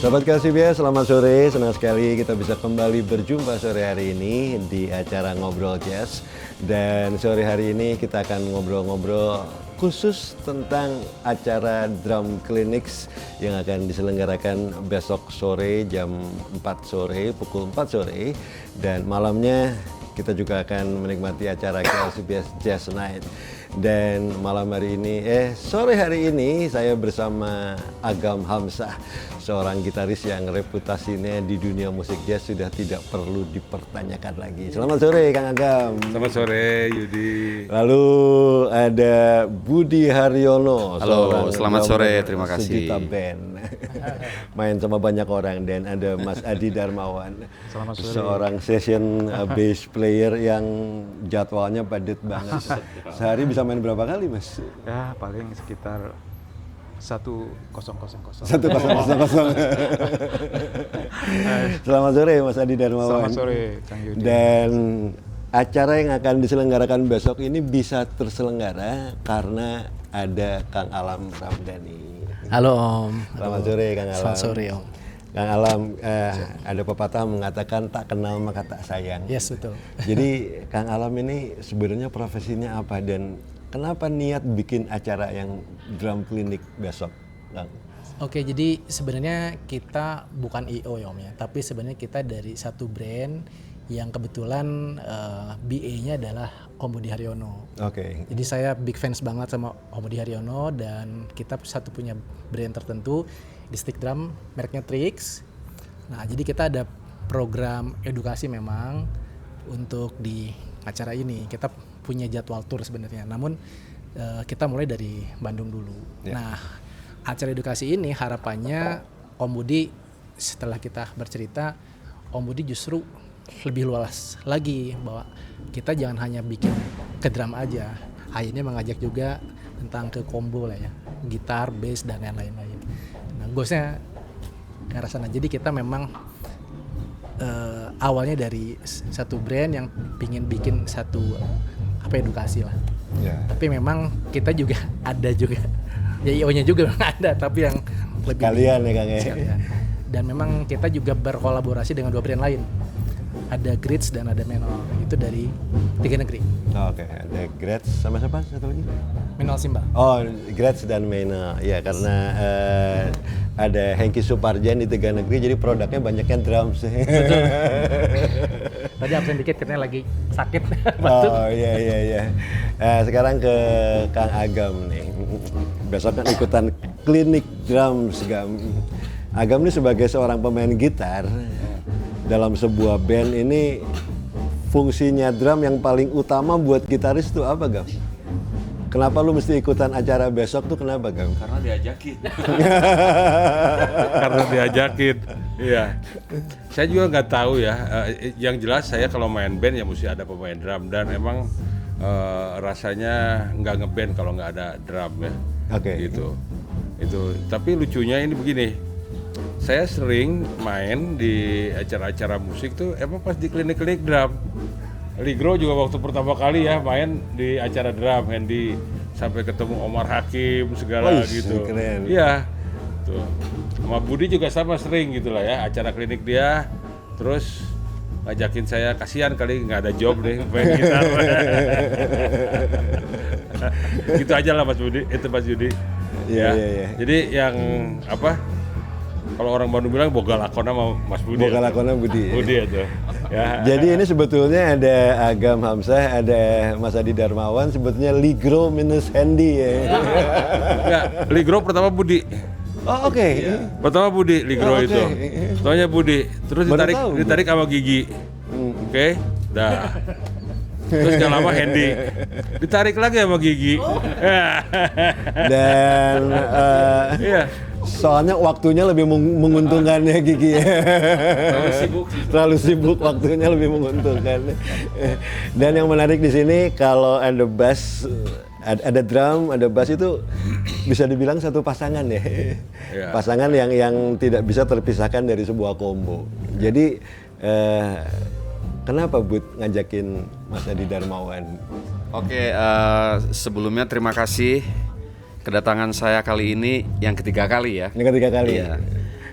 Sahabat KCBS, selamat sore. Senang sekali kita bisa kembali berjumpa sore hari ini di acara Ngobrol Jazz. Dan sore hari ini kita akan ngobrol-ngobrol khusus tentang acara Drum Clinics yang akan diselenggarakan besok sore jam 4 sore, pukul 4 sore. Dan malamnya kita juga akan menikmati acara KCBS Jazz Night. Dan sore hari ini saya bersama Agam Hamzah, seorang gitaris yang reputasinya di dunia musik jazz sudah tidak perlu dipertanyakan lagi. Selamat sore Kang Agam. Selamat sore Yudi. Lalu ada Budi Haryono. Halo, selamat sore, terima kasih. Sejuta band. Main sama banyak orang. Dan ada Mas Adi Darmawan. Selamat sore. Seorang session bass player yang jadwalnya padat banget. Sehari bisa main berapa kali, Mas? Ya, paling sekitar 1000. 1000. Selamat sore Mas Adi Darmawan. Selamat sore Kang Yudi. Dan acara yang akan diselenggarakan besok ini bisa terselenggara karena ada Kang Alam Ramdhani. Halo Om. Selamat sore Kang Alam. Selamat sore Om. Kang Alam, ada pepatah mengatakan tak kenal maka tak sayang. Yes, betul. Jadi Kang Alam ini sebenarnya profesinya apa dan kenapa niat bikin acara yang drum clinic besok, Kang? Oke, jadi sebenarnya kita bukan IO ya Om ya, tapi sebenarnya kita dari satu brand yang kebetulan BA-nya adalah Om Budi Haryono. Oke. Jadi saya big fans banget sama Om Budi Haryono dan kita satu punya brand tertentu di stick drum, mereknya Trix. Nah, jadi kita ada program edukasi memang untuk di acara ini. Kita punya jadwal tour sebenarnya, namun kita mulai dari Bandung dulu. Yeah. Nah, acara edukasi ini harapannya Om Budi setelah kita bercerita, Om Budi justru lebih luas lagi bahwa kita jangan hanya bikin ke drum aja, akhirnya mengajak juga tentang ke combo lah ya, gitar, bass dan yang lain-lain. Nah, goalsnya ke arah sana. Jadi kita memang awalnya dari satu brand yang pingin bikin satu edukasi lah. Yeah. Tapi memang kita juga ada juga, ya IO-nya juga ada, tapi yang lebih Kalian ya Kang ya. Ya. Dan memang kita juga berkolaborasi dengan 2 brand lain. Ada Grits dan ada Menol, itu dari 3 negeri. Oke, ada Grats sama siapa satu lagi? Menol Simba. Oh, Grats dan Mena. Ya, karena ada Hengki Suparjan di 3 negeri, jadi produknya banyaknya drums. Betul. Tadi absen dikit karena lagi sakit. Oh iya. Sekarang ke Kang Agam nih. Besok kan ikutan klinik drums, Gam. Agam ini sebagai seorang pemain gitar dalam sebuah band ini, fungsinya drum yang paling utama buat gitaris itu apa, Gam? Kenapa lu mesti ikutan acara besok tuh, kenapa, Gam? Karena diajakin. Karena diajakin, iya. Saya juga nggak tahu ya. Yang jelas saya kalau main band ya mesti ada pemain drum dan emang rasanya nggak ngeband kalau nggak ada drum ya. Oke. Gitu. Itu. Tapi lucunya ini begini. Saya sering main di acara-acara musik tuh emang pas di klinik-klinik drum. Ligro juga waktu pertama kali ya main di acara drum, Hendy sampai ketemu Omar Hakim segala gitu. Keren. Iya. Tuh. Sama Budi juga sama sering gitu lah ya, acara klinik dia. Terus ngajakin saya, kasihan kali nggak ada job deh main gitar. Gitu aja lah Mas Budi, itu Mas Yudi. Iya. Jadi yang apa? Kalau orang Bandung bilang boga lakona sama Mas Budi. Boga lakona Budi. Budi aja. Ya. Jadi ini sebetulnya ada Agam Hamzah, ada Mas Adi Darmawan, sebetulnya Ligro minus Hendy ya. Enggak, Ligro pertama Budi. Oh oke. Pertama Budi, Ligro itu. Soalnya Budi, terus ditarik sama Gigi. Oke, dah. Terus gak lama Hendy ditarik lagi sama Gigi. Dan Iya. soalnya waktunya lebih menguntungkan ya Gigi. Terlalu sibuk, waktunya lebih menguntungkan. Dan yang menarik di sini kalau ada bass, ada drum, ada bass itu bisa dibilang satu pasangan ya. Yeah. Pasangan yang tidak bisa terpisahkan dari sebuah combo. Jadi kenapa Bud ngajakin Mas Adi Darmawan? Oke, sebelumnya terima kasih kedatangan saya kali ini yang ketiga kali ya. Yang ketiga kali. Iya.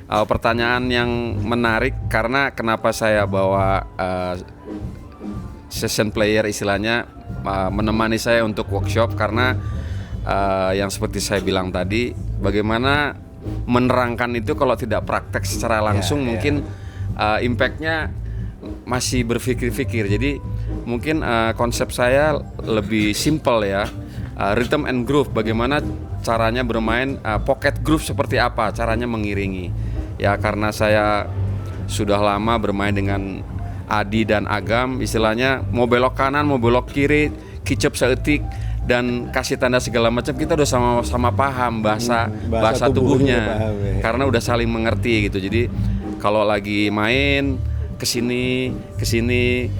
pertanyaan yang menarik karena kenapa saya bawa session player istilahnya menemani saya untuk workshop karena yang seperti saya bilang tadi, bagaimana menerangkan itu kalau tidak praktek secara langsung mungkin impact-nya masih berpikir-pikir. Jadi mungkin konsep saya lebih simple ya, rhythm and groove, bagaimana caranya bermain pocket groove seperti apa, caranya mengiringi. Ya karena saya sudah lama bermain dengan Adi dan Agam, istilahnya mau belok kanan, mau belok kiri, kicep seetik dan kasih tanda segala macam, kita udah sama-sama paham bahasa tubuhnya paham, ya. Karena udah saling mengerti gitu. Jadi kalau lagi main kesini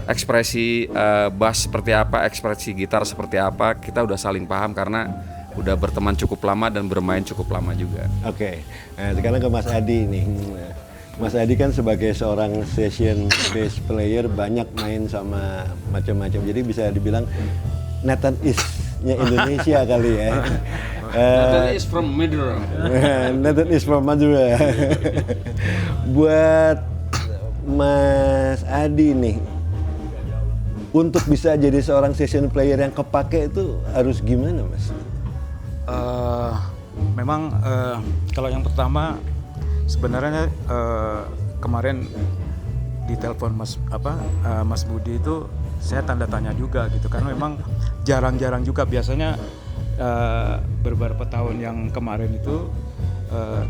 ekspresi bass seperti apa, ekspresi gitar seperti apa, kita udah saling paham karena udah berteman cukup lama dan bermain cukup lama juga. Oke, nah sekarang ke Mas Adi nih. Mas Adi kan sebagai seorang session bass player banyak main sama macam-macam, jadi bisa dibilang Nathan East-nya Indonesia kali ya. That is from Madura. Nathan East from Madura. Buat Mas Adi nih, untuk bisa jadi seorang session player yang kepake itu harus gimana, Mas? Memang kalau yang pertama sebenarnya kemarin di telepon Mas Budi itu saya tanda tanya juga gitu, karena memang jarang-jarang juga, biasanya beberapa tahun yang kemarin itu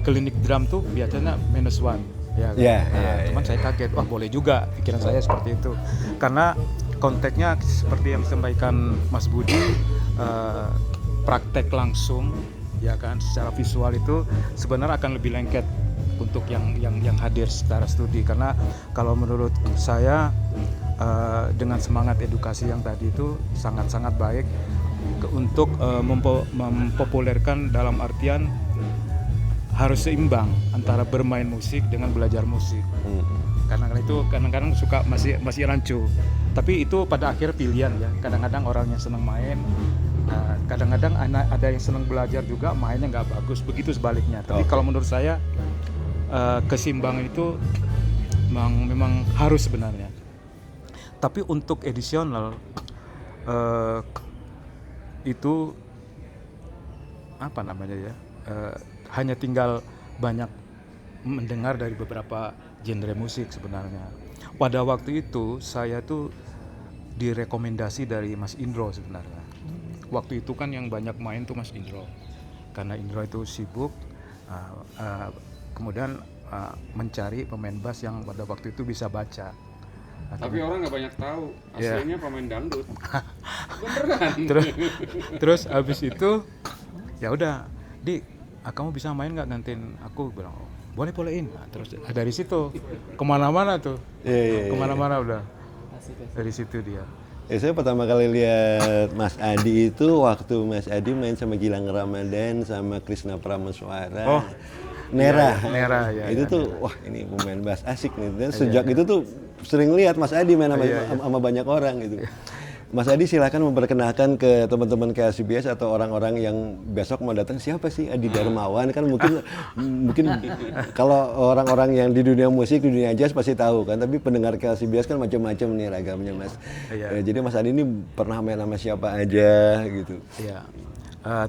klinik drum tuh biasanya -1 ya kan? Cuman saya kaget, wah boleh juga, pikiran saya seperti itu karena konteksnya seperti yang disampaikan Mas Budi, praktek langsung ya kan, secara visual itu sebenarnya akan lebih lengket untuk yang hadir secara studi, karena kalau menurut saya dengan semangat edukasi yang tadi itu sangat-sangat baik untuk mempopulerkan, dalam artian harus seimbang antara bermain musik dengan belajar musik. Karena itu kadang-kadang suka masih rancu, tapi itu pada akhir pilihan ya. Kadang-kadang orang yang senang main, kadang-kadang ada yang senang belajar juga, mainnya nggak bagus, begitu sebaliknya. Tapi kalau menurut saya keseimbangan itu memang harus sebenarnya. Tapi untuk edisional itu apa namanya ya, hanya tinggal banyak mendengar dari beberapa genre musik sebenarnya. Pada waktu itu saya tuh direkomendasi dari Mas Indro sebenarnya. Waktu itu kan yang banyak main tuh Mas Indro, karena Indro itu sibuk, kemudian mencari pemain bass yang pada waktu itu bisa baca. Tapi orang nggak banyak tahu, aslinya pemain dangdut. Terus abis itu ya udah, kamu bisa main nggak gantiin aku? Bilang bolehin. Nah, terus dari situ kemana-mana tuh, kemana-mana udah. Dari situ dia. Saya pertama kali lihat Mas Adi itu waktu Mas Adi main sama Gilang Ramadan sama Krisna Prameswara. Nera ya. Itu tuh wah ini pemain bass asik nih. Dan sejak itu tuh sering lihat Mas Adi main sama banyak orang gitu. Mas Adi silakan memperkenalkan ke teman-teman KLCBS atau orang-orang yang besok mau datang, siapa sih Adi Darmawan, kan mungkin kalau orang-orang yang di dunia musik, di dunia jazz pasti tahu kan, tapi pendengar KLCBS kan macam-macam nih ragamnya Mas. Jadi Mas Adi ini pernah main sama siapa aja gitu. Iya.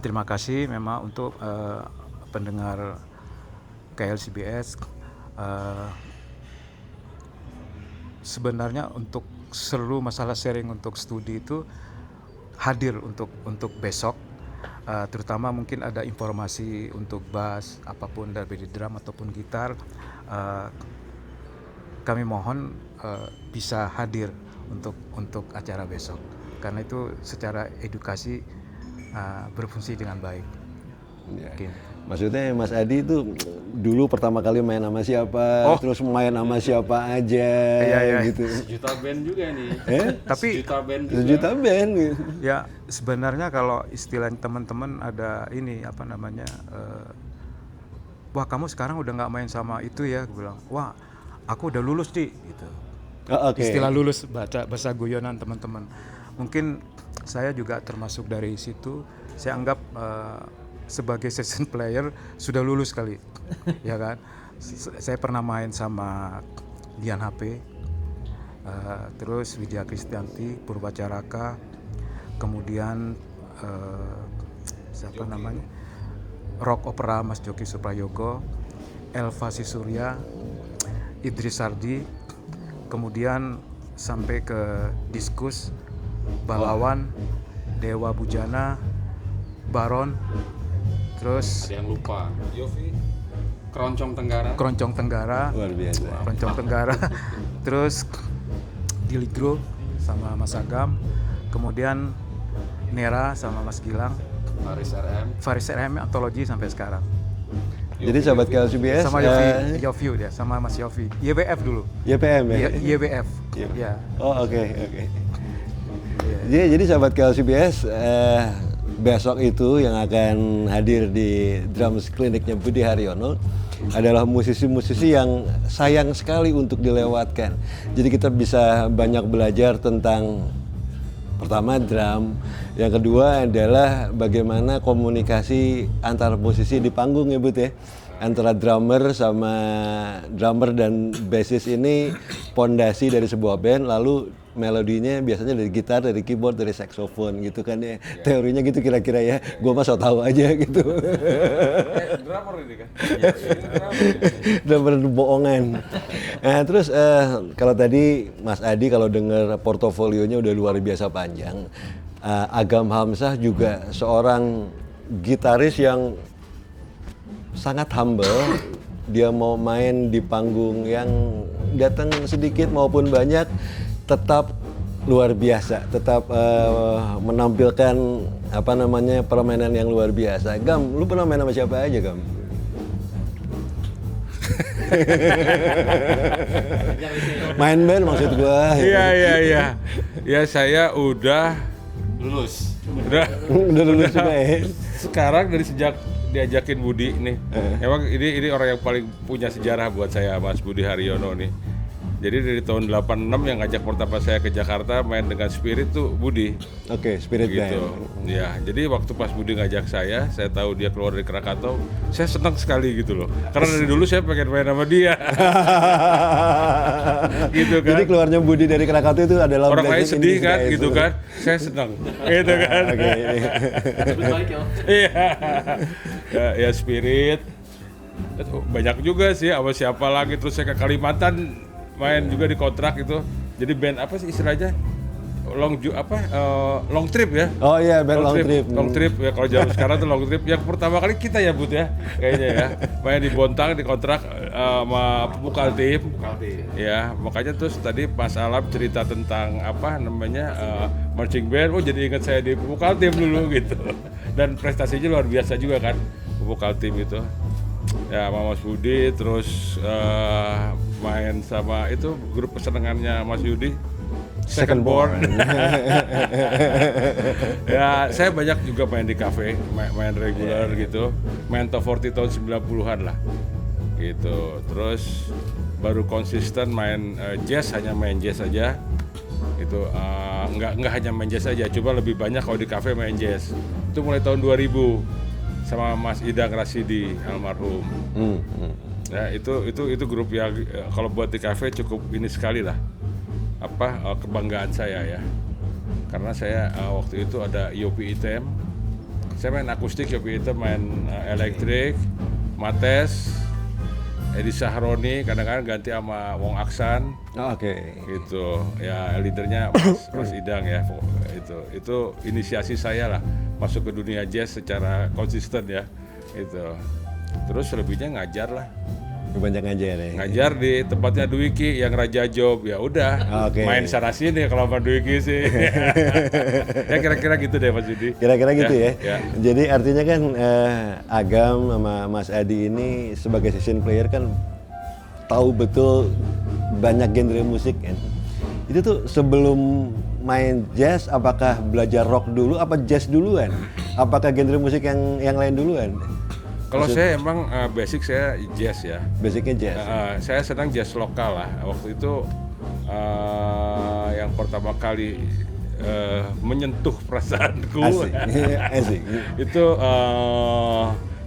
Terima kasih memang untuk pendengar KLCBS. Sebenarnya untuk seluruh masalah sharing untuk studi itu hadir untuk besok, terutama mungkin ada informasi untuk bass apapun dari drum ataupun gitar, kami mohon bisa hadir untuk acara besok, karena itu secara edukasi berfungsi dengan baik. Mungkin. Maksudnya Mas Adi itu dulu pertama kali main sama siapa, terus main sama siapa aja, gitu. Sejuta band juga nih. Tapi Sejuta band juga. Gitu. Ya sebenarnya kalau istilah teman-teman ada ini apa namanya, wah kamu sekarang udah nggak main sama itu ya, gue bilang, wah aku udah lulus gitu. Istilah lulus bahasa guyonan teman-teman. Mungkin saya juga termasuk dari situ. Saya anggap sebagai session player sudah lulus kali, ya kan. Saya pernah main sama Dian HP, terus Widya Kristianti, Purwacaraka, kemudian siapa namanya, rock opera Mas Joki Suprayogo, Elva Sisurya, Idris Sardi, kemudian sampai ke Diskus, Balawan, Dewa Bujana, Baron, terus Ada yang lupa. Yofi, Keroncong Tenggara. Keroncong Tenggara, Luar biasa. Keroncong Tenggara, terus Diligro sama Mas Agam, kemudian Nera sama Mas Gilang, Faris RM. Faris RM antologi sampai sekarang. Jadi sahabat KLCBS Sama Yofi dia, sama Mas Yofi. YBF dulu. YPM ya? YBF. Iya. Ya. Oh oke. Jadi sahabat KLCBS besok itu yang akan hadir di drums kliniknya Budi Haryono adalah musisi-musisi yang sayang sekali untuk dilewatkan. Jadi kita bisa banyak belajar tentang pertama drum, yang kedua adalah bagaimana komunikasi antar musisi di panggung ya Bud ya. Antara drummer dan bassist ini pondasi dari sebuah band, lalu melodinya biasanya dari gitar, dari keyboard, dari saxophone gitu kan ya. Teorinya gitu kira-kira ya. Gua mah so tahu aja gitu. Drummer ini kan. Drummer bohongan. Nah, terus kalau tadi Mas Adi kalau dengar portofolionya udah luar biasa panjang. Agam Hamzah juga seorang gitaris yang sangat humble. Dia mau main di panggung yang datang sedikit maupun banyak tetap luar biasa, tetap menampilkan permainan yang luar biasa. Gam, lu pernah main sama siapa aja, Gam? Main band maksud gua. Iya. Ya saya udah Lulus. Udah lulus juga ya. Sekarang dari sejak diajakin Budi nih, emang ini orang yang paling punya sejarah buat saya, Mas Budi Haryono nih. Jadi dari tahun 86 yang ngajak pertama saya ke Jakarta main dengan Spirit tuh Budi. Oke, Spirit Gitu. Band. Ya, jadi waktu pas Budi ngajak saya tahu dia keluar dari Krakatau, saya senang sekali gitu loh. Karena dari dulu saya pengen main sama dia. Gitu kan. Jadi keluarnya Budi dari Krakatau itu adalah Orang lain blessing in sedih kan, disguise. gitu kan. Saya senang. Gitu kan. Oke. Iya. Ya Spirit. Banyak juga sih, sama siapa lagi, terus saya ke Kalimantan main juga di kontrak itu. Jadi band apa sih istilahnya? Long trip ya. Oh iya, band long trip. Long trip ya, kalau zaman sekarang tuh long trip. Yang pertama kali kita ya Bud ya, kayaknya ya. Main di Bontang di kontrak sama Pupukal Tim. Ya, makanya terus tadi Mas Alam cerita tentang marching band. Oh jadi ingat saya di Pupukal Tim dulu gitu. Dan prestasinya luar biasa juga kan Pupukal Tim itu. Ya sama Mas Budi, terus main sama itu grup kesenangannya Mas Yudi, Second Born. Ya saya banyak juga main di kafe, main reguler gitu, main top 40 tahun 90-an lah gitu. Terus baru konsisten main jazz, hanya main jazz aja itu. Nggak hanya main jazz aja, cuma lebih banyak kalau di kafe main jazz. Itu mulai tahun 2000 sama Mas Idang Rasidi almarhum. Ya itu grup yang kalau buat di kafe cukup ini sekali lah, kebanggaan saya ya, karena saya waktu itu ada Yopi Item, saya main akustik, Yopi Item main elektrik, Mates, Edi Sahroni kadang-kadang ganti sama Wong Aksan. Oke. Gitu ya, leadernya Mas Idang ya. Itu inisiasi saya lah masuk ke dunia jazz secara konsisten ya itu. Terus selebihnya ngajar lah, Banyak ngajar ya. ngajar di tempatnya Dwiki yang Raja Job. Ya udah, Oke. main sana sini kalau sama Dwiki sih. Ya kira-kira gitu deh Mas Yudi. Kira-kira gitu ya. Ya. Jadi artinya kan Agam sama Mas Adi ini sebagai session player kan tahu betul banyak genre musik kan. Itu tuh sebelum main jazz apakah belajar rock dulu apa jazz duluan? Apakah genre musik yang lain duluan? Kalau saya emang basic saya jazz ya. Basicnya jazz. Saya senang jazz lokal lah. Waktu itu yang pertama kali menyentuh perasaanku Asik. Asik. itu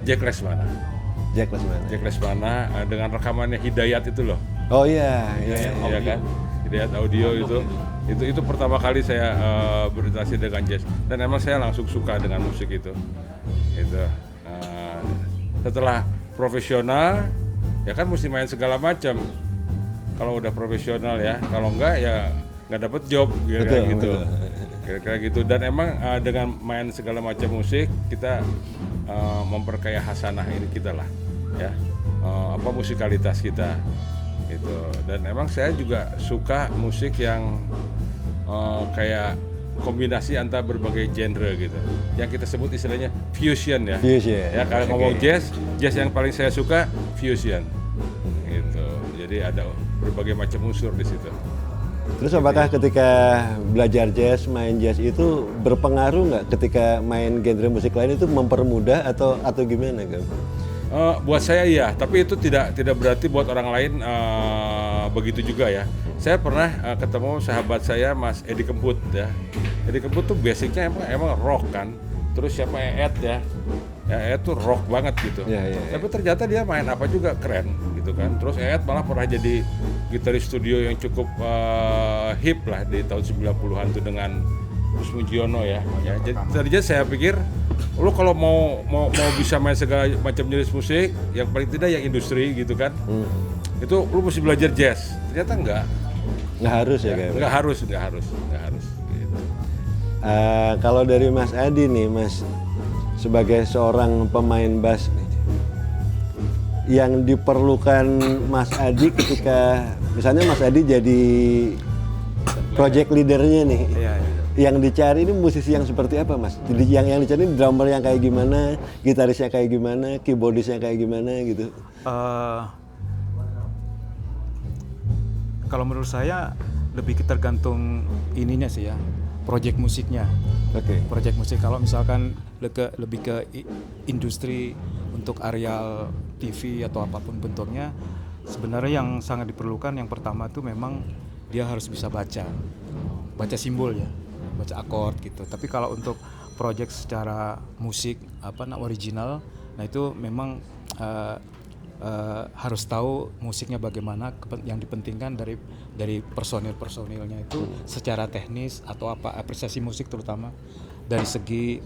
Jack Lesmana. Jack Lesmana. Jack Lesmana dengan rekamannya Hidayat itu loh. Oh iya, Iya kan? Hidayat audio itu pertama kali saya berinteraksi dengan jazz dan emang saya langsung suka dengan musik itu. Setelah profesional ya kan mesti main segala macam. Kalau udah profesional ya, kalau enggak ya nggak dapet job kira-kira gitu. Kira-kira gitu dan emang dengan main segala macam musik kita memperkaya hasanah ini kita lah ya. Musikalitas kita gitu. Dan emang saya juga suka musik yang kayak kombinasi antara berbagai genre gitu. Yang kita sebut istilahnya fusion ya. Fusion. Ya kalau ngomong jazz yang paling saya suka fusion. Gitu. Jadi ada berbagai macam unsur di situ. Terus apakah ketika belajar jazz, main jazz itu berpengaruh nggak ketika main genre musik lain itu mempermudah atau gimana kan? Buat saya iya, tapi itu tidak berarti buat orang lain begitu juga ya. Saya pernah ketemu sahabat saya Mas Edi Kemput ya. Edi Kemput tuh basicnya emang rock kan. Terus siapa Eet ya? Ya Eet tuh rock banget gitu. Ya. Tapi ternyata dia main apa juga keren gitu kan. Terus Eet malah pernah jadi gitaris studio yang cukup hip lah di tahun 90-an tuh dengan Gus Mujiono ya. Jadi tadinya saya pikir lu kalau mau bisa main segala macam jenis musik, yang paling tidak yang industri gitu kan. Itu lu mesti belajar jazz. Ternyata enggak. Nggak harus ya kayak. Enggak harus gitu. Kalau dari Mas Adi nih, Mas, sebagai seorang pemain bass nih, yang diperlukan Mas Adi ketika misalnya Mas Adi jadi project leadernya nih, yang dicari ini musisi yang seperti apa, Mas? Jadi yang dicari drummer yang kayak gimana, gitarisnya kayak gimana, keyboardisnya kayak gimana gitu? Kalau menurut saya lebih tergantung ininya sih ya, project musiknya. Oke. Project musik kalau misalkan lebih ke industri untuk areal TV atau apapun bentuknya, sebenarnya yang sangat diperlukan yang pertama itu memang dia harus bisa baca simbol ya, baca akord gitu. Tapi kalau untuk project secara musik original, nah itu memang harus tahu musiknya bagaimana, yang dipentingkan dari personilnya itu secara teknis atau apresiasi musik terutama dari segi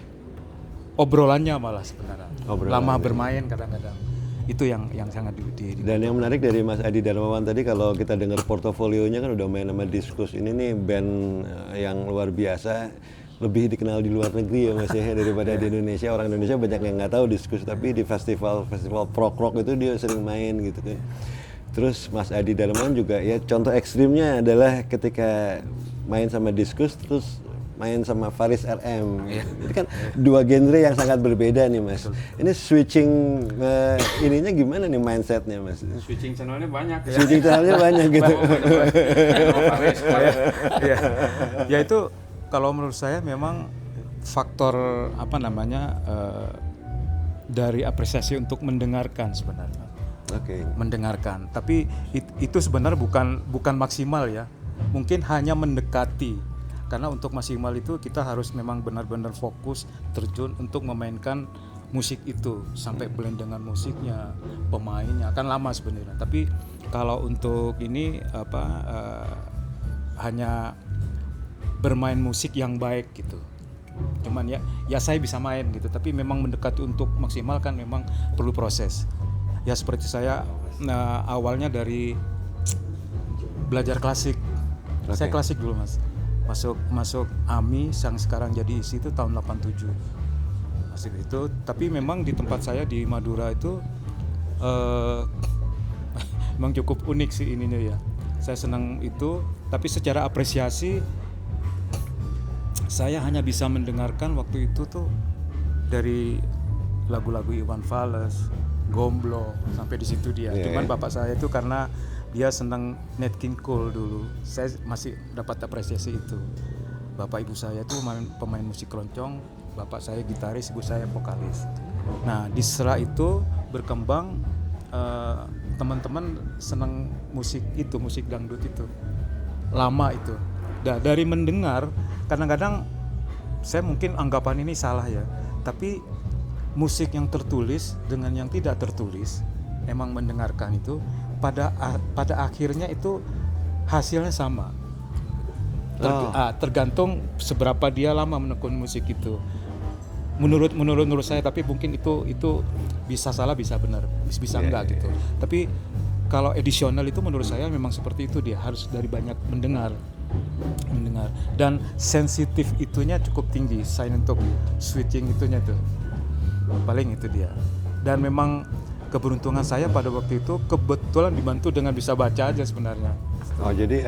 obrolannya malah sebenarnya. Lama bermain kadang-kadang. Itu yang sangat Dan yang menarik dari Mas Adi Darmawan tadi, kalau kita dengar portofolionya kan udah main sama Diskus. Ini nih band yang luar biasa, lebih dikenal di luar negeri ya Mas ya daripada di Indonesia. Orang Indonesia banyak yang nggak tahu Diskus, tapi di festival prog rock itu dia sering main gitu kan. Terus Mas Adi Darmawan juga ya contoh ekstrimnya adalah ketika main sama Diskus terus main sama Faris RM. Ini kan dua genre yang sangat berbeda nih Mas. Ini switching ininya gimana nih mindsetnya Mas? Switching channelnya banyak ya. Switching channelnya banyak gitu. Ya itu kalau menurut saya memang faktor dari apresiasi untuk mendengarkan sebenarnya. Oke. Mendengarkan. Tapi itu sebenarnya bukan maksimal ya. Mungkin hanya mendekati. Karena untuk maksimal itu kita harus memang benar-benar fokus terjun untuk memainkan musik itu sampai blend dengan musiknya, pemainnya kan lama sebenarnya. Tapi kalau untuk ini hanya bermain musik yang baik gitu. Cuman ya saya bisa main gitu, tapi memang mendekati untuk maksimal kan memang perlu proses. Ya seperti saya awalnya dari belajar klasik. Okay. Saya klasik dulu Mas. Masuk AMI yang sekarang jadi ISI itu tahun 87. Masih itu, tapi memang di tempat saya di Madura itu memang cukup unik sih ininya ya. Saya senang itu, tapi secara apresiasi saya hanya bisa mendengarkan waktu itu tuh dari lagu-lagu Iwan Fals, Gomblo sampai di situ dia. Cuman bapak saya itu karena dia senang Nat King Cole dulu, saya masih dapat apresiasi itu. Bapak ibu saya itu pemain musik keroncong, bapak saya gitaris, ibu saya vokalis. Nah di setelah itu berkembang teman-teman senang musik itu, musik dangdut itu lama itu. Dari mendengar kadang-kadang saya mungkin anggapan ini salah ya, tapi musik yang tertulis dengan yang tidak tertulis, emang mendengarkan itu pada akhirnya itu hasilnya sama. Tergantung seberapa dia lama menekun musik itu. Menurut saya, tapi mungkin itu bisa salah, bisa benar, bisa enggak gitu. Tapi kalau edisional itu menurut saya memang seperti itu, dia harus dari banyak mendengar dan sensitif itunya cukup tinggi, sign untuk switching itunya tuh paling itu dia. Dan memang keberuntungan saya pada waktu itu kebetulan dibantu dengan bisa baca aja sebenarnya. Oh jadi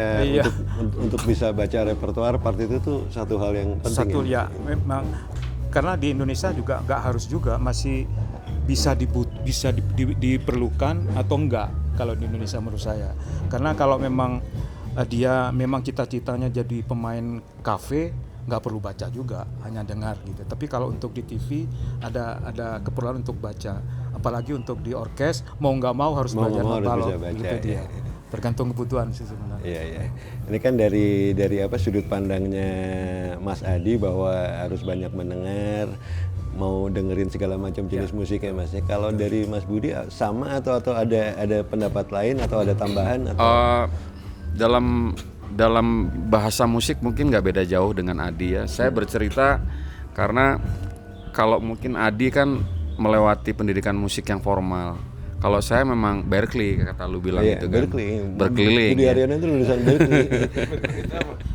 untuk bisa baca repertoar part itu tuh satu hal yang penting. Memang karena di Indonesia juga nggak harus juga, masih bisa diperlukan atau enggak kalau di Indonesia menurut saya. Karena kalau memang dia memang cita-citanya jadi pemain kafe, nggak perlu baca juga, hanya dengar gitu. Tapi kalau untuk di TV ada keperluan untuk baca, apalagi untuk di orkes mau nggak mau harus belajar balok gitu dia. Tergantung kebutuhan sih sebenarnya. Iya. Ini kan dari sudut pandangnya Mas Adi bahwa harus banyak mendengar, mau dengerin segala macam jenis musik ya Mas. Kalau dari Mas Budi sama atau ada pendapat lain atau ada tambahan atau dalam bahasa musik mungkin nggak beda jauh dengan Adi ya. Saya bercerita karena kalau mungkin Adi kan melewati pendidikan musik yang formal. Kalau saya memang Berklee, kata lu bilang itu kan. Berkeliling. Budi Ariana itu lulusan Berklee.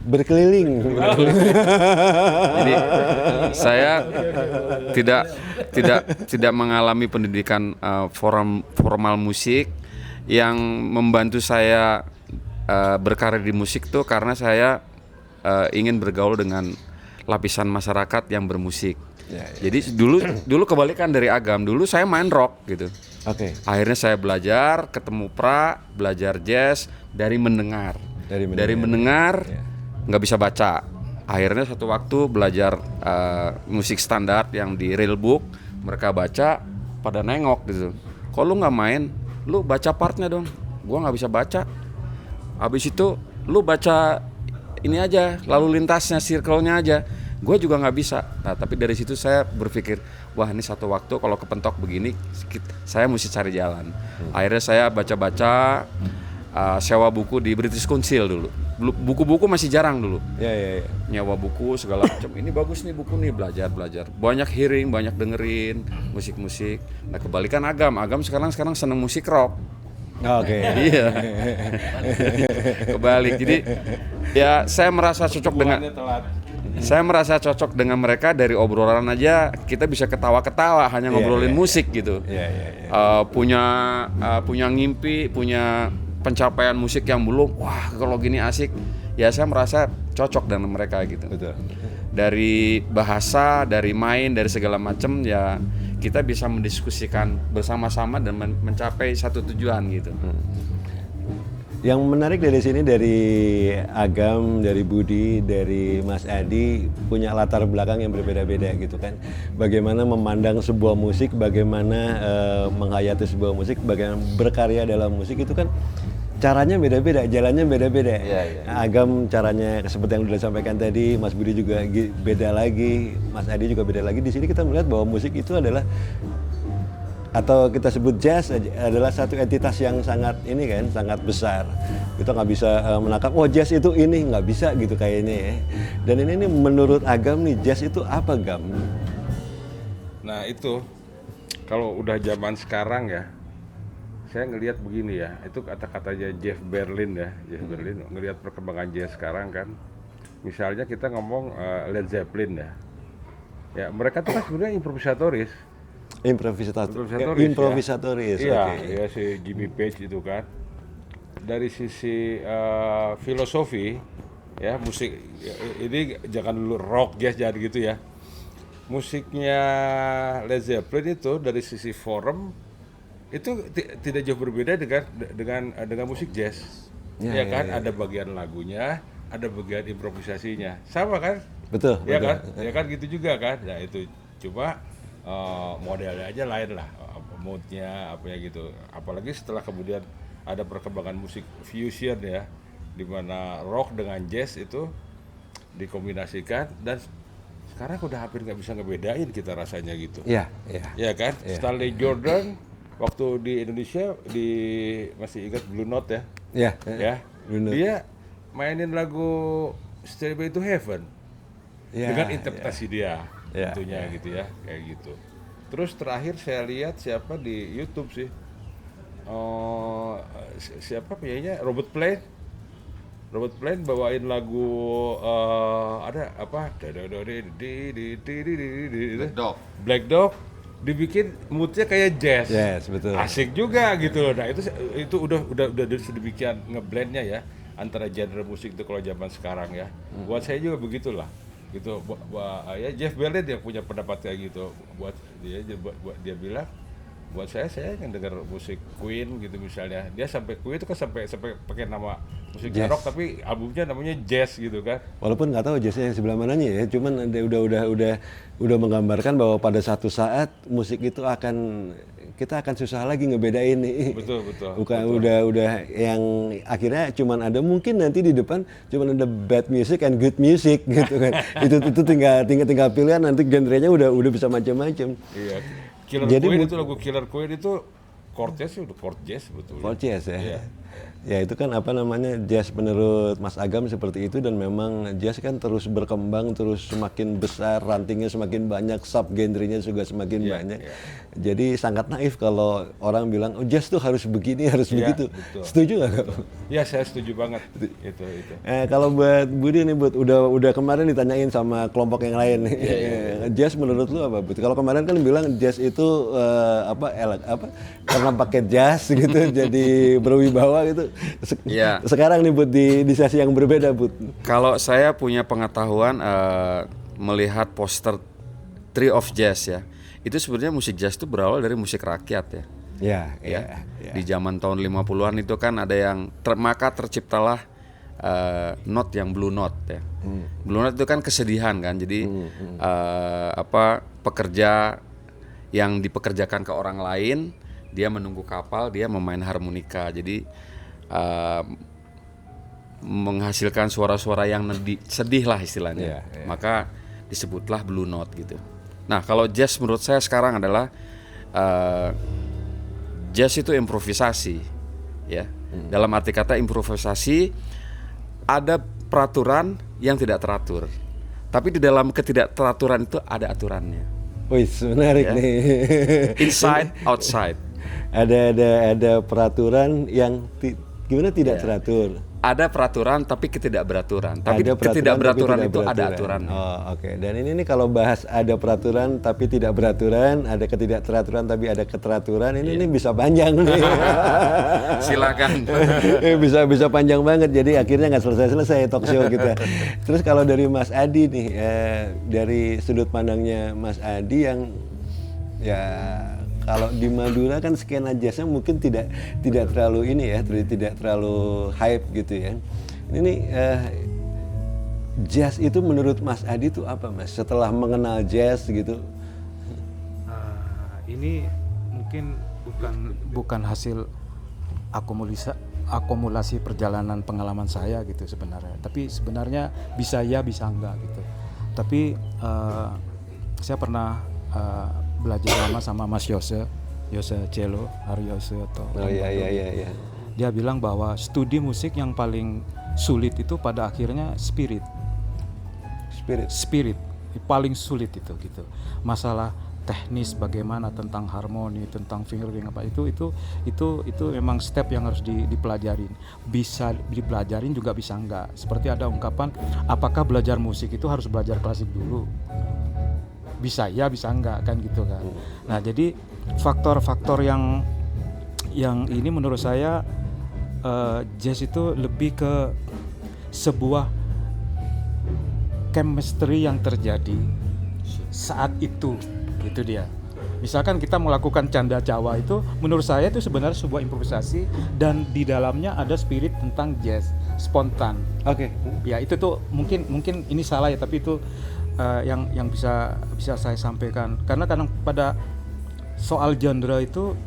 Berkeliling. Jadi saya tidak mengalami pendidikan formal musik yang membantu saya berkarir di musik tuh karena saya ingin bergaul dengan lapisan masyarakat yang bermusik. Jadi dulu kebalikan dari Agam. Dulu saya main rock gitu. Oke. Akhirnya saya belajar, ketemu belajar jazz dari mendengar. Dari mendengar nggak bisa baca. Akhirnya satu waktu belajar musik standar yang di real book, mereka baca pada nengok gitu. Kok lu nggak main? Lu baca partnya dong. Gua nggak bisa baca. Habis itu lu baca ini aja, lalu lintasnya, circle-nya aja. Gue juga nggak bisa. Nah, tapi dari situ saya berpikir, wah ini satu waktu kalau kepentok begini, saya mesti cari jalan. Akhirnya saya baca-baca, sewa buku di British Council dulu. Buku-buku masih jarang dulu. Iya. Nyewa buku segala macam. Ini bagus nih buku nih, belajar. Banyak hearing, banyak dengerin musik-musik. Nah kebalikan Agam sekarang seneng musik rock. Oke. Iya. Kebalik. Jadi ya saya merasa cocok dengan mereka. Dari obrolan aja kita bisa ketawa-ketawa hanya ngobrolin musik gitu. Punya ngimpi, punya pencapaian musik yang belum, wah kalau gini asik. Ya saya merasa cocok dengan mereka gitu. Betul. Dari bahasa, dari main, dari segala macam ya kita bisa mendiskusikan bersama-sama dan mencapai satu tujuan gitu. Yang menarik dari sini, dari Agam, dari Budi, dari Mas Adi punya latar belakang yang berbeda-beda gitu kan. Bagaimana memandang sebuah musik, bagaimana menghayati sebuah musik, bagaimana berkarya dalam musik itu kan caranya beda-beda, jalannya beda-beda. Agam caranya seperti yang sudah disampaikan tadi, Mas Budi juga beda lagi, Mas Adi juga beda lagi. Di sini kita melihat bahwa musik itu adalah, atau kita sebut jazz adalah satu entitas yang sangat sangat besar. Kita nggak bisa menangkap, oh jazz itu ini, nggak bisa gitu kayaknya ya. Dan ini menurut Agam nih, jazz itu apa Gam? Nah itu kalau udah zaman sekarang ya, saya ngelihat begini ya, itu kata-katanya Jeff Berlin ngelihat perkembangan jazz sekarang kan. Misalnya kita ngomong Led Zeppelin ya mereka tuh kan sebenarnya improvisatoris. Iya, ya si Jimmy Page itu kan. Dari sisi filosofi ya musik ini jangan dulu rock jazz jangan gitu ya. Musiknya Led Zeppelin itu dari sisi form itu tidak jauh berbeda dengan musik jazz. Ada bagian lagunya, ada bagian improvisasinya. Sama kan? Betul. Ya kan gitu juga kan. Nah itu cuma modelnya aja lain lah, moodnya apa ya gitu. Apalagi setelah kemudian ada perkembangan musik fusion ya, di mana rock dengan jazz itu dikombinasikan dan sekarang udah hampir nggak bisa ngebedain kita rasanya gitu. Iya, iya. Ya kan? Stanley Jordan waktu di Indonesia masih ingat Blue Note ya? Iya. Ya. Blue Note. Dia mainin lagu Stairway to Heaven Iya, dengan interpretasi dia Iya, tentunya gitu ya, kayak gitu. Terus terakhir saya lihat siapa di YouTube sih? Siapa penyanyinya? Robert Plant bawain lagu ada apa? Black Dog dibikin moodnya kayak jazz. Yes, betul. Asik juga gitu. Nah, itu udah sedemikian ngeblendnya ya antara genre musik itu kalau zaman sekarang ya. Buat saya juga begitulah. Gitu ya Jeff Beck dia punya pendapat kayak gitu. Buat dia bilang buat saya yang dengar musik Queen gitu misalnya, dia sampai Queen itu kan sampai pakai nama musik rock tapi albumnya namanya jazz gitu kan. Walaupun nggak tahu jazznya yang sebelah mananya ya, cuman udah menggambarkan bahwa pada satu saat musik itu kita akan susah lagi ngebedain nih. Betul. Bukan udah yang akhirnya cuman ada mungkin nanti di depan cuman ada bad music and good music gitu kan. itu tinggal pilihan nanti genrenya udah bisa macam-macam. Iya. Lagu Killer Queen itu chord jazz udah chord jazz betul. Chord jazz ya. Iya. Ya itu kan jazz menurut Mas Agam seperti itu, dan memang jazz kan terus berkembang, terus semakin besar, rantingnya semakin banyak, sub genrenya juga semakin banyak. Jadi sangat naif kalau orang bilang oh jazz tuh harus begini, harus begitu. Betul. Setuju nggak Kak? Ya saya setuju banget itu. Kalau buat Budi nih Bud, udah kemarin ditanyain sama kelompok yang lain nih. Jazz menurut lu apa Bud? Kalau kemarin kan bilang jazz itu karena pakai jazz gitu jadi berwibawa gitu. Sekarang nih Bud di sesi yang berbeda Bud. Kalau saya punya pengetahuan melihat poster Tree of Jazz ya, itu sebenarnya musik jazz itu berawal dari musik rakyat ya. Ya. Di zaman tahun 50-an itu kan ada yang maka terciptalah note yang blue note ya. Blue note itu kan kesedihan kan. Jadi pekerja yang dipekerjakan ke orang lain, dia menunggu kapal, dia memain harmonika. Jadi menghasilkan suara-suara yang sedih lah istilahnya. Maka disebutlah blue note gitu. Nah, kalau jazz menurut saya sekarang adalah jazz itu improvisasi ya. Dalam arti kata improvisasi, ada peraturan yang tidak teratur. Tapi di dalam ketidakteraturan itu ada aturannya. Wih, menarik nih. Inside, outside. Ada peraturan yang gimana tidak teratur. Ada peraturan tapi ketidakberaturan. Tapi ketidakberaturan itu ada aturan. Oh, oke. Dan ini nih kalau bahas ada peraturan tapi tidak beraturan, ada ketidakteraturan tapi ada keteraturan, ini bisa panjang nih. Silakan. bisa panjang banget. Jadi akhirnya nggak selesai talk show kita. Terus kalau dari Mas Adi nih, dari sudut pandangnya Mas Adi yang ya kalau di Madura kan skena jazznya mungkin tidak terlalu tidak terlalu hype gitu ya. Ini jazz itu menurut Mas Adi itu apa Mas? Setelah mengenal jazz gitu? Ini mungkin bukan hasil akumulasi perjalanan pengalaman saya gitu sebenarnya. Tapi sebenarnya bisa ya bisa enggak gitu. Tapi saya pernah belajar lama sama Mas Yose Cello, Hari Yose atau iya. Dia bilang bahwa studi musik yang paling sulit itu pada akhirnya spirit paling sulit itu gitu. Masalah teknis bagaimana tentang harmoni, tentang fingering apa itu memang step yang harus dipelajarin. Bisa dipelajarin juga bisa enggak. Seperti ada ungkapan, apakah belajar musik itu harus belajar klasik dulu? Bisa ya bisa enggak kan gitu kan. Nah, jadi faktor-faktor yang ini menurut saya jazz itu lebih ke sebuah chemistry yang terjadi saat itu gitu dia. Misalkan kita melakukan canda Jawa itu menurut saya itu sebenarnya sebuah improvisasi dan di dalamnya ada spirit tentang jazz spontan. Oke. Ya itu tuh mungkin ini salah ya, tapi itu yang bisa saya sampaikan. Karena kadang pada soal genre itu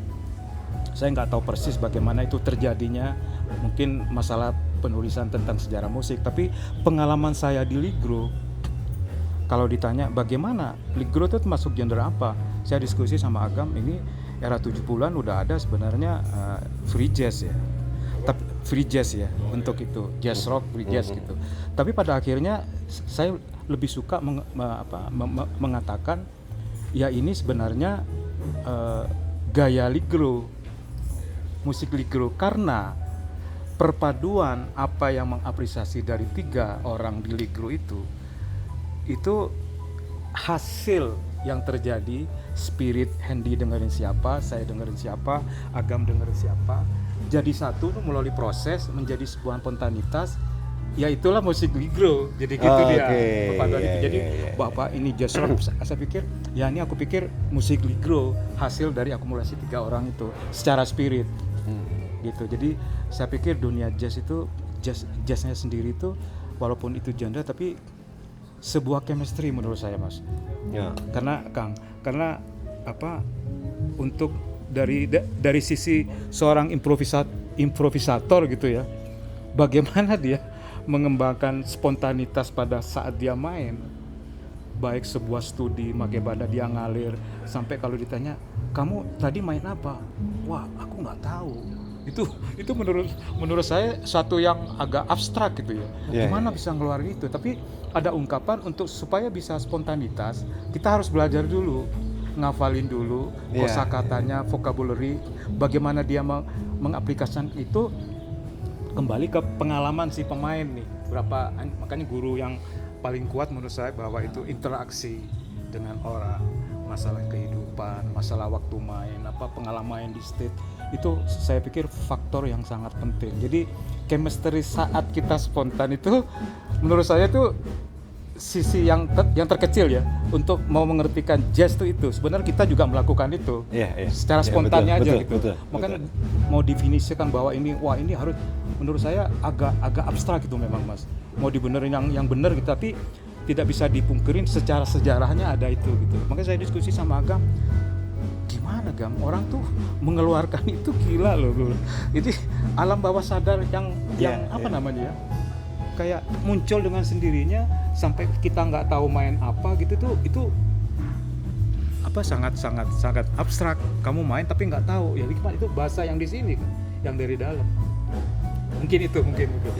saya nggak tahu persis bagaimana itu terjadinya, mungkin masalah penulisan tentang sejarah musik, tapi pengalaman saya di Ligro kalau ditanya bagaimana Ligro itu masuk genre apa, saya diskusi sama Agam, ini era 70-an udah ada sebenarnya free jazz ya, tapi free jazz ya untuk itu jazz rock, free jazz gitu. Tapi pada akhirnya saya lebih suka mengatakan ya ini sebenarnya gaya Ligro, musik Ligro, karena perpaduan apa yang mengapresiasi dari 3 orang di Ligro itu hasil yang terjadi. Spirit, Hendy dengerin siapa, saya dengerin siapa, Agam dengerin siapa, jadi satu melalui proses menjadi sebuah spontanitas. Ya itulah musik Ligro. Jadi gitu dia perpaduan itu. Jadi Bapak ini jazz rock, saya pikir ya ini aku pikir musik Ligro hasil dari akumulasi 3 orang itu secara spirit gitu. Jadi saya pikir dunia jazz itu jazznya sendiri itu walaupun itu genre tapi sebuah chemistry menurut saya, Mas. Ya. Karena apa, untuk dari sisi seorang improvisator gitu ya, bagaimana dia mengembangkan spontanitas pada saat dia main, baik sebuah studi bagaimana dia ngalir, sampai kalau ditanya kamu tadi main apa, wah aku nggak tahu. Itu menurut saya satu yang agak abstrak gitu ya. Gimana bisa ngeluarin itu? Tapi ada ungkapan untuk supaya bisa spontanitas, kita harus belajar dulu, ngafalin dulu kosakatanya, vocabulary, bagaimana dia mengaplikasikan itu, kembali ke pengalaman si pemain nih. Makanya guru yang paling kuat menurut saya bahwa itu interaksi dengan orang, masalah kehidupan, masalah waktu main, pengalaman di stage. Itu saya pikir faktor yang sangat penting. Jadi chemistry saat kita spontan itu menurut saya itu sisi yang terkecil ya untuk mau mengertikan jazz itu. Sebenarnya kita juga melakukan itu secara spontannya aja gitu. Makanya mau definisikan bahwa ini harus, menurut saya agak abstrak itu memang, Mas. Mau dibenerin yang benar gitu, tapi tidak bisa dipungkirin secara sejarahnya ada itu gitu. Makanya saya diskusi sama Agam, gimana Gam, orang tuh mengeluarkan itu gila loh. Jadi alam bawah sadar yang apa namanya ya, kayak muncul dengan sendirinya sampai kita nggak tahu main apa gitu tuh, itu apa sangat abstrak. Kamu main tapi nggak tahu ya gimana, itu bahasa yang di sini kan, yang dari dalam. Mungkin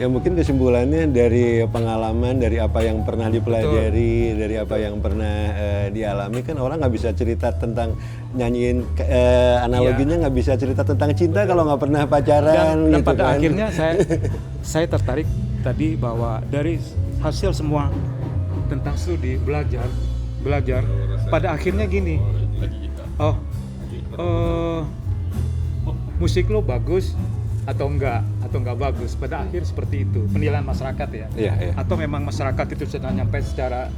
ya, mungkin kesimpulannya dari pengalaman, dari apa yang pernah dipelajari, dari apa yang pernah dialami, kan orang nggak bisa cerita tentang nyanyiin, analoginya nggak bisa cerita tentang cinta kalau nggak pernah pacaran dan gitu pada kan. akhirnya saya tertarik tadi bahwa dari hasil semua tentang studi belajar pada akhirnya gini, musik lo bagus atau enggak bagus, pada akhir seperti itu penilaian masyarakat ya. Atau memang masyarakat itu sudah nyampe secara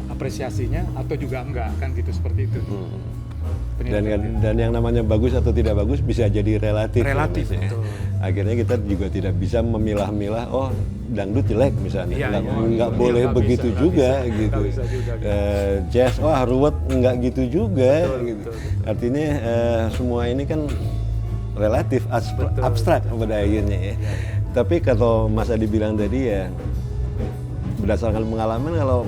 apresiasinya atau juga enggak kan gitu, seperti itu. Dan yang namanya bagus atau tidak bagus bisa jadi relatif ya. Akhirnya kita juga tidak bisa memilah-milah, oh dangdut jelek misalnya, nggak boleh begitu juga gitu. Jazz, ruwet, nggak gitu juga gitu. Artinya semua ini kan relatif, abstrak pada akhirnya ya. Tapi kalau Mas Adi bilang tadi ya, berdasarkan pengalaman, kalau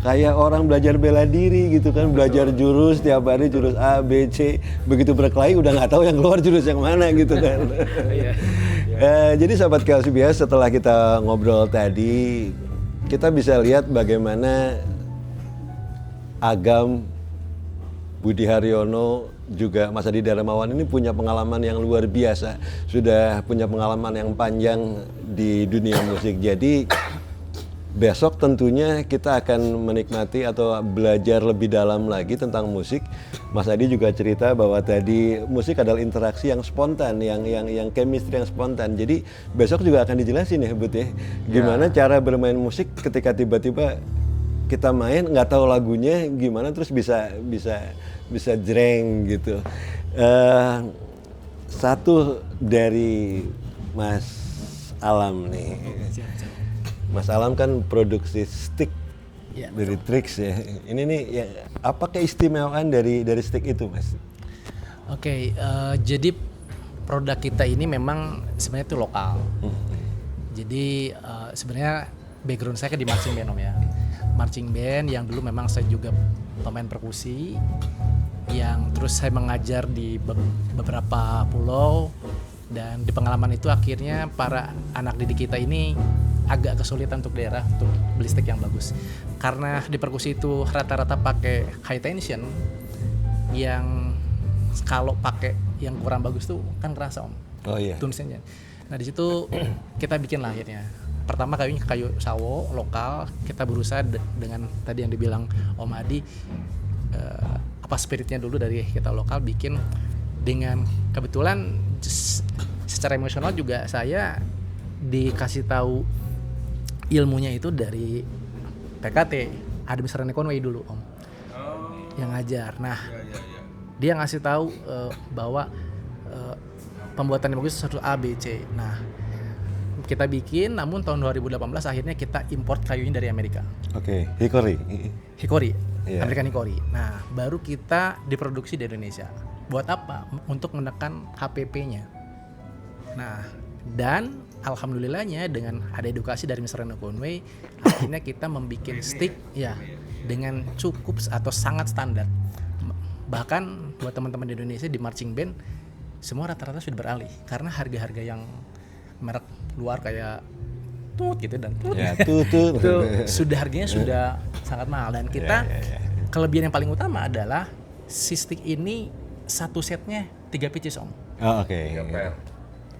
kayak orang belajar bela diri gitu kan, belajar jurus tiap hari, jurus A, B, C, begitu berkelahi udah nggak tahu yang keluar jurus yang mana gitu kan. Jadi sahabat KLCBS, setelah kita ngobrol tadi, kita bisa lihat bagaimana Agam, Budi Haryono, juga Mas Adi Darmawan ini punya pengalaman yang luar biasa, sudah punya pengalaman yang panjang di dunia musik. Jadi besok tentunya kita akan menikmati atau belajar lebih dalam lagi tentang musik. Mas Adi juga cerita bahwa tadi musik adalah interaksi yang spontan, yang chemistry yang spontan. Jadi besok juga akan dijelasin ya, Bud ya, gimana cara bermain musik ketika tiba-tiba kita main nggak tahu lagunya gimana, terus bisa jreng gitu. Satu dari Mas Alam nih. Mas Alam kan produksi stick dari Trix ya. Ini nih ya, apa keistimewaan dari stick itu, Mas? Oke, jadi produk kita ini memang sebenarnya itu lokal. Jadi sebenarnya background saya kan di marching band, Om ya. marching band yang dulu memang saya juga pemain perkusi, yang terus saya mengajar di beberapa pulau, dan di pengalaman itu akhirnya para anak didik kita ini agak kesulitan untuk daerah untuk beli stick yang bagus, karena di perkusi itu rata-rata pakai high tension yang kalau pakai yang kurang bagus tuh kan kerasa Om. Oh iya. Tunesnya. Nah di situ kita bikin lah akhirnya. Pertama kayunya kayu sawo lokal, kita berusaha dengan tadi yang dibilang Om Adi, apa spiritnya dulu dari kita lokal bikin, dengan kebetulan secara emosional juga saya dikasih tahu ilmunya itu dari PKT, ada Mr. Conway dulu Om, yang ngajar. Nah dia ngasih tahu bahwa pembuatan yang bagus harus A, B, C. Nah kita bikin, namun tahun 2018 akhirnya kita import kayunya dari Amerika. Oke, hickory. Yeah. American hickory. Nah baru kita diproduksi di Indonesia. Buat apa? Untuk menekan HPP-nya. Nah dan alhamdulillahnya dengan ada edukasi dari Mr. Reno Conway, akhirnya kita membuat stick ya dengan cukup atau sangat standar. Bahkan buat teman-teman di Indonesia di marching band semua rata-rata sudah beralih karena harga-harga yang merek luar kayak tut gitu dan tut Ya, tut. itu sudah harganya sudah sangat mahal, dan kita kelebihan yang paling utama adalah si stick ini satu setnya 3 pieces Om. Oh, oke.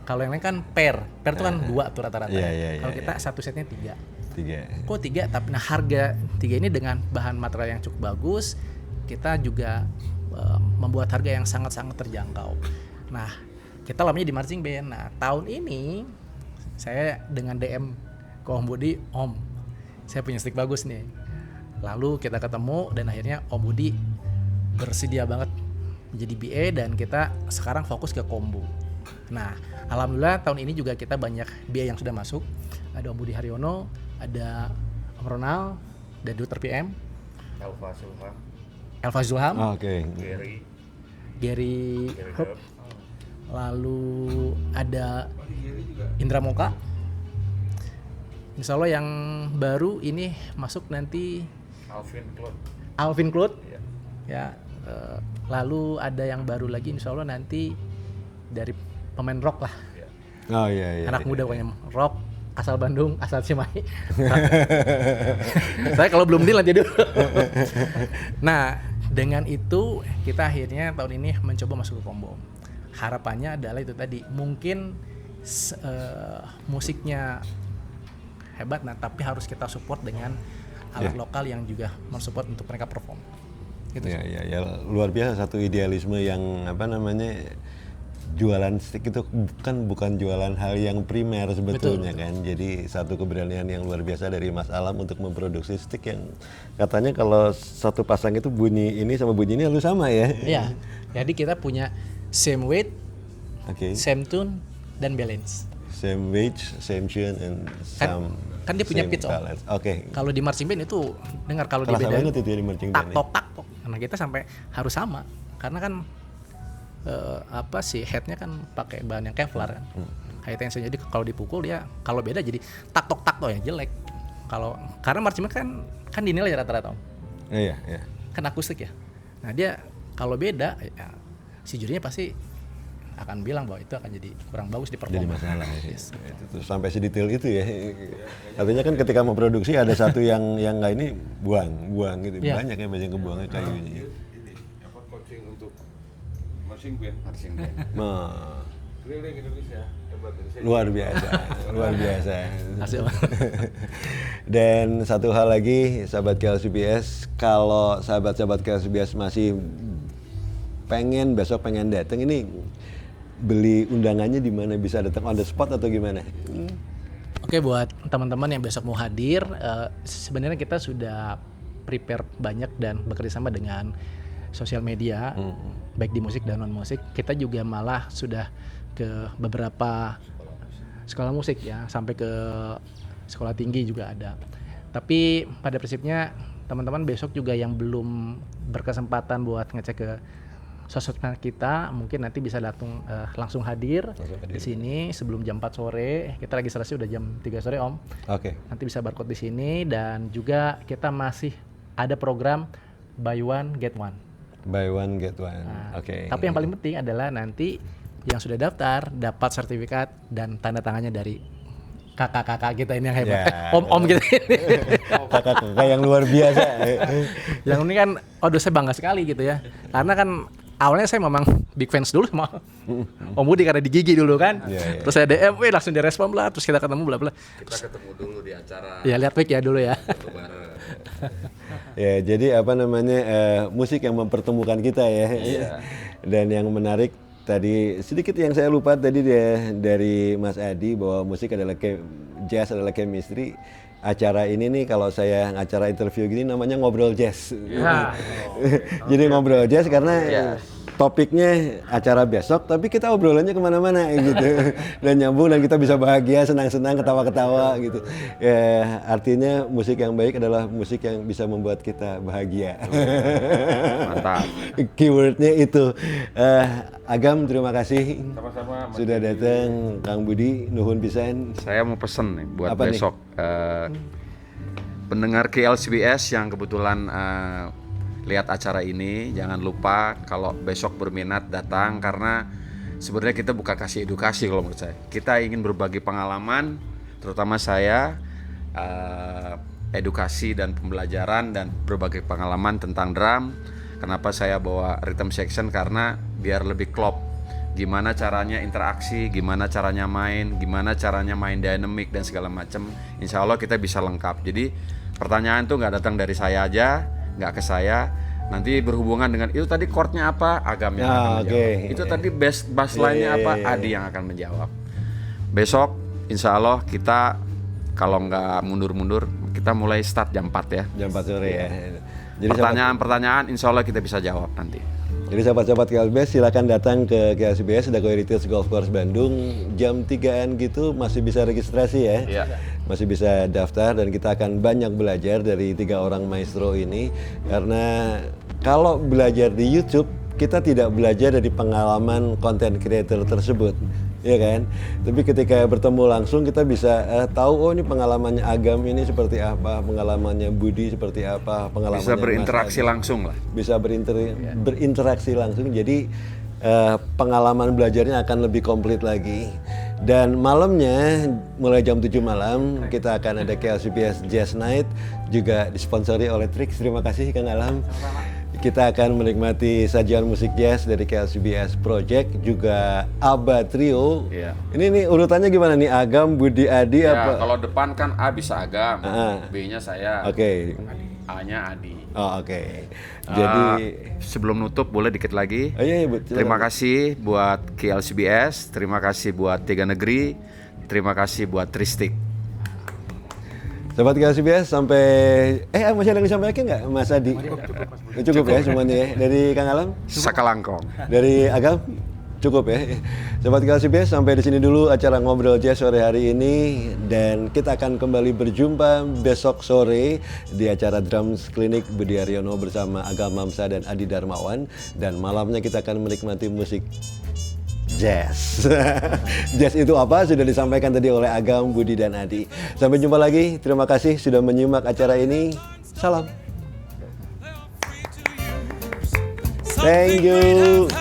Kalau yang lain kan pair itu kan 2 tuh rata-rata. Iya, Kalau kita satu setnya 3. 3. Kok 3? Tapi nah harga 3 ini dengan bahan material yang cukup bagus, kita juga membuat harga yang sangat-sangat terjangkau. Nah, kita lamanya di marching band. Nah, tahun ini saya dengan DM ke Om Budi, Om, saya punya stick bagus nih. Lalu kita ketemu dan akhirnya Om Budi bersedia banget menjadi BA dan kita sekarang fokus ke combo. Nah, alhamdulillah tahun ini juga kita banyak BA yang sudah masuk. Ada Om Budi Haryono, ada Om Ronald, ada Dr. PM, Elva Zulham, Oke. Gary Hub, lalu ada Indra Moka. Insya Allah yang baru ini masuk nanti Alvin Claude. Ya, lalu ada yang baru lagi Insya Allah nanti dari pemain rock lah. Oh iya. Anak muda pokoknya rock, asal Bandung, asal Cimahi. Saya kalau belum deal nanti dulu. Nah, dengan itu kita akhirnya tahun ini mencoba masuk ke combo. Harapannya adalah itu tadi, mungkin musiknya hebat, nah tapi harus kita support dengan alat lokal yang juga mensupport untuk mereka perform. Gitu. Ya, luar biasa, satu idealisme yang jualan stick itu bukan jualan hal yang primer sebetulnya. Betul. Kan. Jadi satu keberanian yang luar biasa dari Mas Alam untuk memproduksi stick yang katanya kalau satu pasang itu bunyi ini sama bunyi ini lalu sama ya. Iya. Jadi kita punya same weight, same tune dan balance. Same weight, same tune and kan dia punya pitch balance. Oke. Kalau di marching band itu dengar kalau di beda itu di marching band. Tak tok. Nah, kita sampai harus sama karena kan headnya kan pakai bahan yang Kevlar kan. High tension, jadi kalau dipukul dia kalau beda jadi tak tok ya jelek. Kalau karena marching band kan dinilai rata-rata. Iya. Kan akustik ya. Nah, dia kalau beda ya, si jurinya pasti akan bilang bahwa itu akan jadi kurang bagus di performa. Jadi masalah ya. Yes. Itu sampai sedetail itu ya. Artinya kan ketika mau produksi ada satu yang nggak ini buang gitu. Yeah. Banyak yang banyak kebuangnya kayunya. Apa coaching untuk marching band. Keliling Indonesia. Luar biasa. Dan satu hal lagi, sahabat KLCBS, kalau sahabat-sahabat KLCBS masih pengen datang ini, beli undangannya di mana, bisa datang on the spot atau gimana? Oke, buat teman-teman yang besok mau hadir, sebenarnya kita sudah prepare banyak dan bekerja sama dengan sosial media, baik di musik dan non musik. Kita juga malah sudah ke beberapa sekolah musik ya, sampai ke sekolah tinggi juga ada. Tapi pada prinsipnya teman-teman besok juga yang belum berkesempatan buat ngecek ke sosmed kita, mungkin nanti bisa datang langsung hadir di sini sebelum jam 4 sore. Kita registrasi udah jam 3 sore Om. Oke. Nanti bisa barcode di sini, dan juga kita masih ada program buy one get one. Buy one get one. Nah, Oke. Tapi yang paling penting adalah nanti yang sudah daftar dapat sertifikat dan tanda tangannya dari kakak-kakak kita ini yang hebat. Ya. Om-om kita ini. Kakak-kakak yang luar biasa. Yang ini kan, aduh saya bangga sekali gitu ya. Karena kan awalnya saya memang big fans dulu sama Om Budi karena di Gigi dulu kan. Iya. Terus saya DM, langsung direspon bla, terus kita ketemu bla bla. Kita ketemu dulu di acara Ya lihat week ya dulu ya. bareng. Ya, jadi apa namanya musik yang mempertemukan kita ya. Iya. Dan yang menarik tadi sedikit yang saya lupa tadi dari Mas Adi bahwa musik adalah jazz adalah chemistry. Acara ini nih kalau saya acara interview gini namanya ngobrol jazz. Ya. Jadi ngobrol jazz karena topiknya acara besok, tapi kita obrolannya kemana-mana gitu, dan nyambung dan kita bisa bahagia, senang-senang, ketawa-ketawa gitu. Ya, artinya musik yang baik adalah musik yang bisa membuat kita bahagia. Mantap. Keywordnya itu. Agam, terima kasih Sama-sama. Mas sudah datang. Kang Budi, nuhun pisan. Saya mau pesen nih buat Apa nih? besok. Pendengar KLCBS yang kebetulan lihat acara ini, jangan lupa kalau besok berminat datang, karena sebenarnya kita bukan kasih edukasi kalau menurut saya. Kita ingin berbagi pengalaman, terutama saya, edukasi dan pembelajaran dan berbagai pengalaman tentang drum. Kenapa saya bawa rhythm section? Karena biar lebih klop. Gimana caranya interaksi, gimana caranya main dynamic dan segala macam. Insya Allah kita bisa lengkap. Jadi pertanyaan tuh nggak datang dari saya aja, nggak ke saya. Nanti berhubungan dengan itu tadi chordnya apa, Agam yang akan menjawab. Itu tadi bass line-nya apa, Adi yang akan menjawab. Besok Insya Allah kita kalau nggak mundur-mundur, kita mulai start jam 4 ya. Jam 4 sore ya. Jadi Pertanyaan-pertanyaan Insya Allah kita bisa jawab nanti. Jadi sahabat-sahabat KLCBS silakan datang ke KLCBS Dago Heritage Golf Course Bandung jam 3-an gitu, masih bisa registrasi ya. Iya. Masih bisa daftar, dan kita akan banyak belajar dari 3 orang maestro ini, karena kalau belajar di YouTube kita tidak belajar dari pengalaman content creator tersebut, ya kan? Tapi ketika bertemu langsung kita bisa tahu, oh ini pengalamannya Agam ini seperti apa, pengalamannya Budi seperti apa, pengalamannya Bisa Mas berinteraksi Adi. langsung lah. Bisa berinteraksi langsung, jadi pengalaman belajarnya akan lebih komplit lagi. Dan malamnya mulai jam 7 malam kita akan ada KLCBS Jazz Night, juga disponsori oleh Trix. Terima kasih Kang Alam. Kita akan menikmati sajian musik jazz dari KLCBS Project, juga ABBA Trio. Iya. Ini urutannya gimana nih, Agam, Budi, Adi Ya, apa? kalau depan kan A bisa Agam, Ah. B-nya saya, Oke. A-nya Adi. Oh, oke. Jadi Sebelum nutup boleh dikit lagi. oh, iya, betul. Terima kasih buat KLCBS, terima kasih buat Tiga Negeri, terima kasih buat Tristik. Sobat KLCBS sampai masih ada yang disampaikan nggak Mas Adi? Cukup ya semuanya ya. Dari Kang Alam, Sakalangkong. dari Agam, cukup ya. Sobat KLCBS sampai di sini dulu acara ngobrol jazz sore hari ini, dan kita akan kembali berjumpa besok sore di acara Drums Clinic Budi Aryono bersama Agam Mamsa dan Adi Darmawan, dan malamnya kita akan menikmati musik jazz. Jazz itu apa? Sudah disampaikan tadi oleh Agam, Budi, dan Adi. Sampai jumpa lagi. Terima kasih sudah menyimak acara ini. Salam. Thank you.